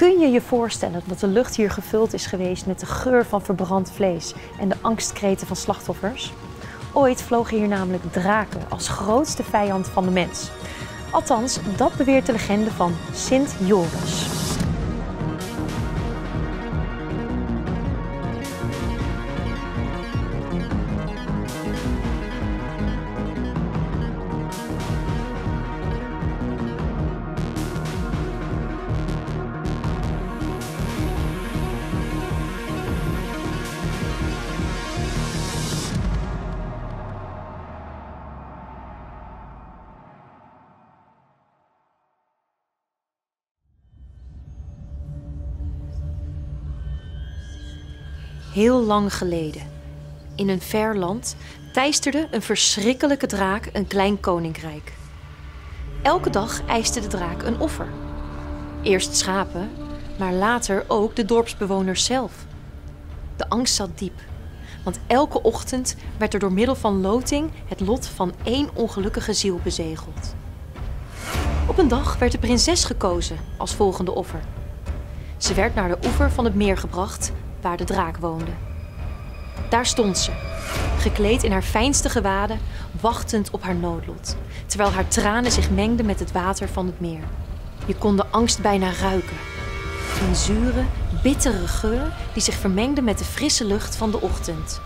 Kun je je voorstellen dat de lucht hier gevuld is geweest met de geur van verbrand vlees en de angstkreten van slachtoffers? Ooit vlogen hier namelijk draken als grootste vijand van de mens. Althans, dat beweert de legende van Sint Joris. Heel lang geleden, in een ver land, teisterde een verschrikkelijke draak een klein koninkrijk. Elke dag eiste de draak een offer. Eerst schapen, maar later ook de dorpsbewoners zelf. De angst zat diep, want elke ochtend werd er door middel van loting het lot van één ongelukkige ziel bezegeld. Op een dag werd de prinses gekozen als volgende offer. Ze werd naar de oever van het meer gebracht, waar de draak woonde. Daar stond ze, gekleed in haar fijnste gewaden, wachtend op haar noodlot, terwijl haar tranen zich mengden met het water van het meer. Je kon de angst bijna ruiken. Een zure, bittere geur die zich vermengde met de frisse lucht van de ochtend.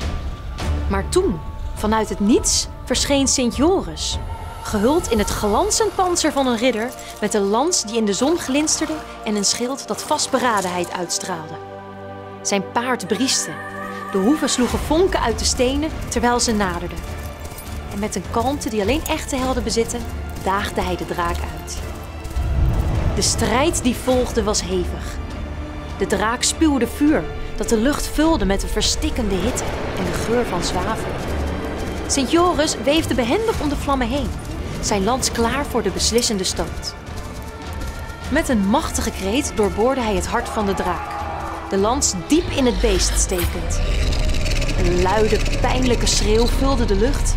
Maar toen, vanuit het niets, verscheen Sint Joris, gehuld in het glanzend pantser van een ridder, met een lans die in de zon glinsterde en een schild dat vastberadenheid uitstraalde. Zijn paard brieste. De hoeven sloegen vonken uit de stenen terwijl ze naderden. En met een kalmte die alleen echte helden bezitten, daagde hij de draak uit. De strijd die volgde was hevig. De draak spuwde vuur dat de lucht vulde met een verstikkende hitte en de geur van zwavel. Sint Joris weefde behendig om de vlammen heen, zijn lans klaar voor de beslissende stoot. Met een machtige kreet doorboorde hij het hart van de draak, de lans diep in het beest stekend. Een luide, pijnlijke schreeuw vulde de lucht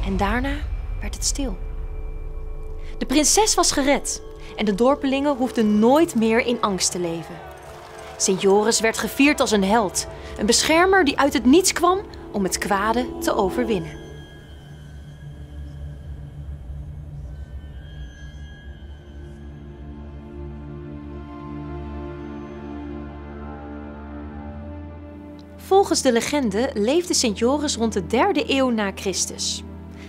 en daarna werd het stil. De prinses was gered en de dorpelingen hoefden nooit meer in angst te leven. Sint Joris werd gevierd als een held, een beschermer die uit het niets kwam om het kwade te overwinnen. Volgens de legende leefde Sint Joris rond de 3e eeuw na Christus.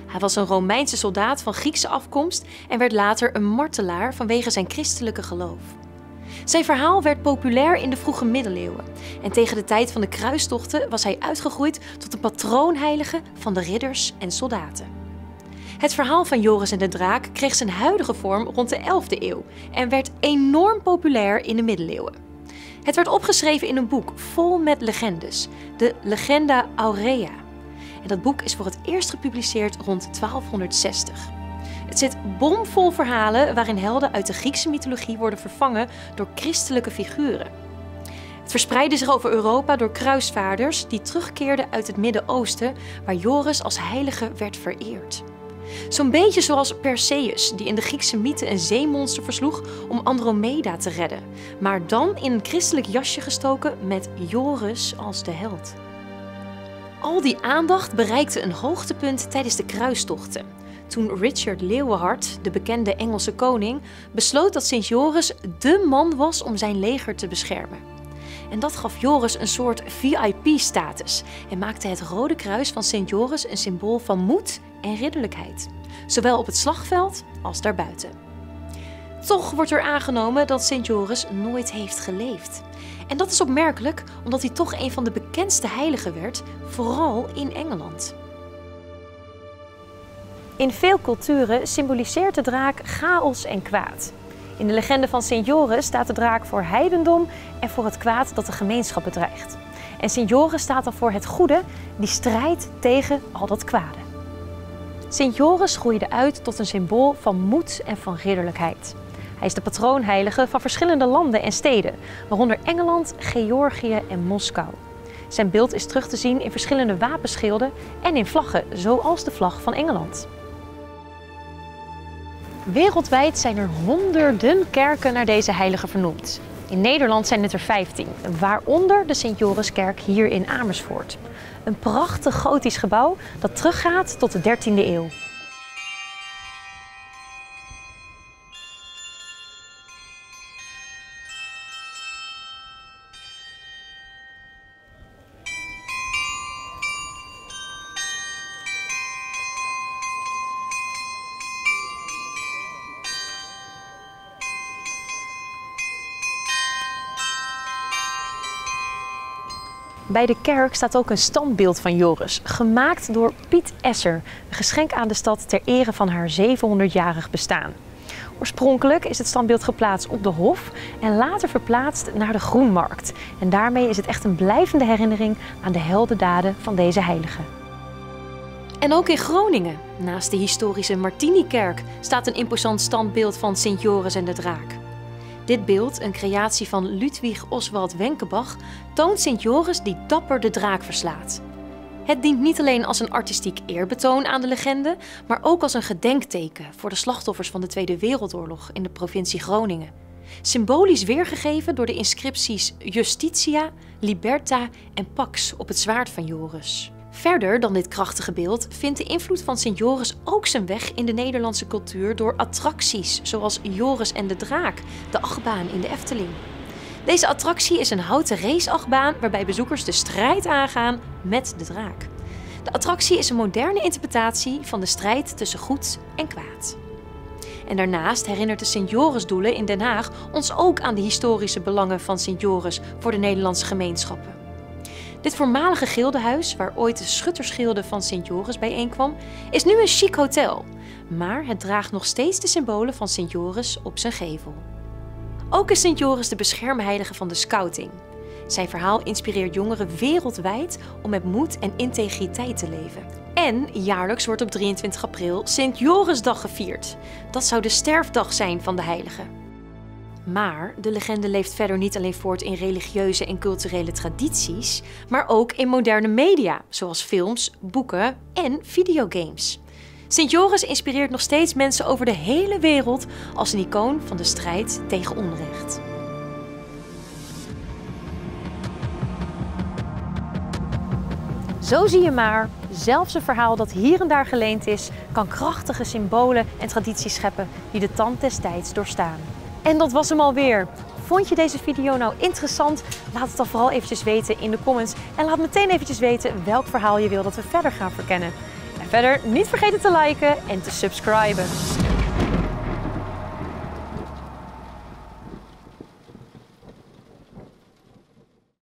Hij was een Romeinse soldaat van Griekse afkomst en werd later een martelaar vanwege zijn christelijke geloof. Zijn verhaal werd populair in de vroege middeleeuwen en tegen de tijd van de kruistochten was hij uitgegroeid tot een patroonheilige van de ridders en soldaten. Het verhaal van Joris en de draak kreeg zijn huidige vorm rond de 11e eeuw en werd enorm populair in de middeleeuwen. Het werd opgeschreven in een boek vol met legendes, de Legenda Aurea. En dat boek is voor het eerst gepubliceerd rond 1260. Het zit bomvol verhalen waarin helden uit de Griekse mythologie worden vervangen door christelijke figuren. Het verspreidde zich over Europa door kruisvaarders die terugkeerden uit het Midden-Oosten, waar Joris als heilige werd vereerd. Zo'n beetje zoals Perseus, die in de Griekse mythe een zeemonster versloeg om Andromeda te redden, maar dan in een christelijk jasje gestoken met Joris als de held. Al die aandacht bereikte een hoogtepunt tijdens de kruistochten, toen Richard Leeuwenhard, de bekende Engelse koning, besloot dat Sint Joris dé man was om zijn leger te beschermen. En dat gaf Joris een soort VIP-status en maakte het Rode Kruis van Sint Joris een symbool van moed en ridderlijkheid, zowel op het slagveld als daarbuiten. Toch wordt er aangenomen dat Sint Joris nooit heeft geleefd. En dat is opmerkelijk omdat hij toch een van de bekendste heiligen werd, vooral in Engeland. In veel culturen symboliseert de draak chaos en kwaad. In de legende van Sint Joris staat de draak voor heidendom en voor het kwaad dat de gemeenschap bedreigt. En Sint Joris staat dan voor het goede, die strijdt tegen al dat kwade. Sint Joris groeide uit tot een symbool van moed en van ridderlijkheid. Hij is de patroonheilige van verschillende landen en steden, waaronder Engeland, Georgië en Moskou. Zijn beeld is terug te zien in verschillende wapenschilden en in vlaggen, zoals de vlag van Engeland. Wereldwijd zijn er honderden kerken naar deze heilige vernoemd. In Nederland zijn het er 15, waaronder de Sint-Joriskerk hier in Amersfoort. Een prachtig gotisch gebouw dat teruggaat tot de 13e eeuw. Bij de kerk staat ook een standbeeld van Joris, gemaakt door Piet Esser, een geschenk aan de stad ter ere van haar 700-jarig bestaan. Oorspronkelijk is het standbeeld geplaatst op de Hof en later verplaatst naar de Groenmarkt. En daarmee is het echt een blijvende herinnering aan de heldendaden van deze heilige. En ook in Groningen, naast de historische Martinikerk, staat een imposant standbeeld van Sint Joris en de Draak. Dit beeld, een creatie van Ludwig Oswald Wenkebach, toont Sint Joris die dapper de draak verslaat. Het dient niet alleen als een artistiek eerbetoon aan de legende, maar ook als een gedenkteken voor de slachtoffers van de Tweede Wereldoorlog in de provincie Groningen. Symbolisch weergegeven door de inscripties Justitia, Liberta en Pax op het zwaard van Joris. Verder dan dit krachtige beeld vindt de invloed van Sint Joris ook zijn weg in de Nederlandse cultuur door attracties zoals Joris en de Draak, de achtbaan in de Efteling. Deze attractie is een houten raceachtbaan waarbij bezoekers de strijd aangaan met de draak. De attractie is een moderne interpretatie van de strijd tussen goed en kwaad. En daarnaast herinnert de Sint Jorisdoelen in Den Haag ons ook aan de historische belangen van Sint Joris voor de Nederlandse gemeenschappen. Dit voormalige gildehuis, waar ooit de schuttersgilde van Sint Joris bijeenkwam, is nu een chic hotel. Maar het draagt nog steeds de symbolen van Sint Joris op zijn gevel. Ook is Sint Joris de beschermheilige van de scouting. Zijn verhaal inspireert jongeren wereldwijd om met moed en integriteit te leven. En jaarlijks wordt op 23 april Sint Jorisdag gevierd. Dat zou de sterfdag zijn van de heilige. Maar de legende leeft verder niet alleen voort in religieuze en culturele tradities, maar ook in moderne media, zoals films, boeken en videogames. Sint Joris inspireert nog steeds mensen over de hele wereld als een icoon van de strijd tegen onrecht. Zo zie je maar, zelfs een verhaal dat hier en daar geleend is, kan krachtige symbolen en tradities scheppen die de tand des tijds doorstaan. En dat was hem alweer. Vond je deze video nou interessant? Laat het dan vooral eventjes weten in de comments. En laat meteen eventjes weten welk verhaal je wil dat we verder gaan verkennen. En verder niet vergeten te liken en te subscriben.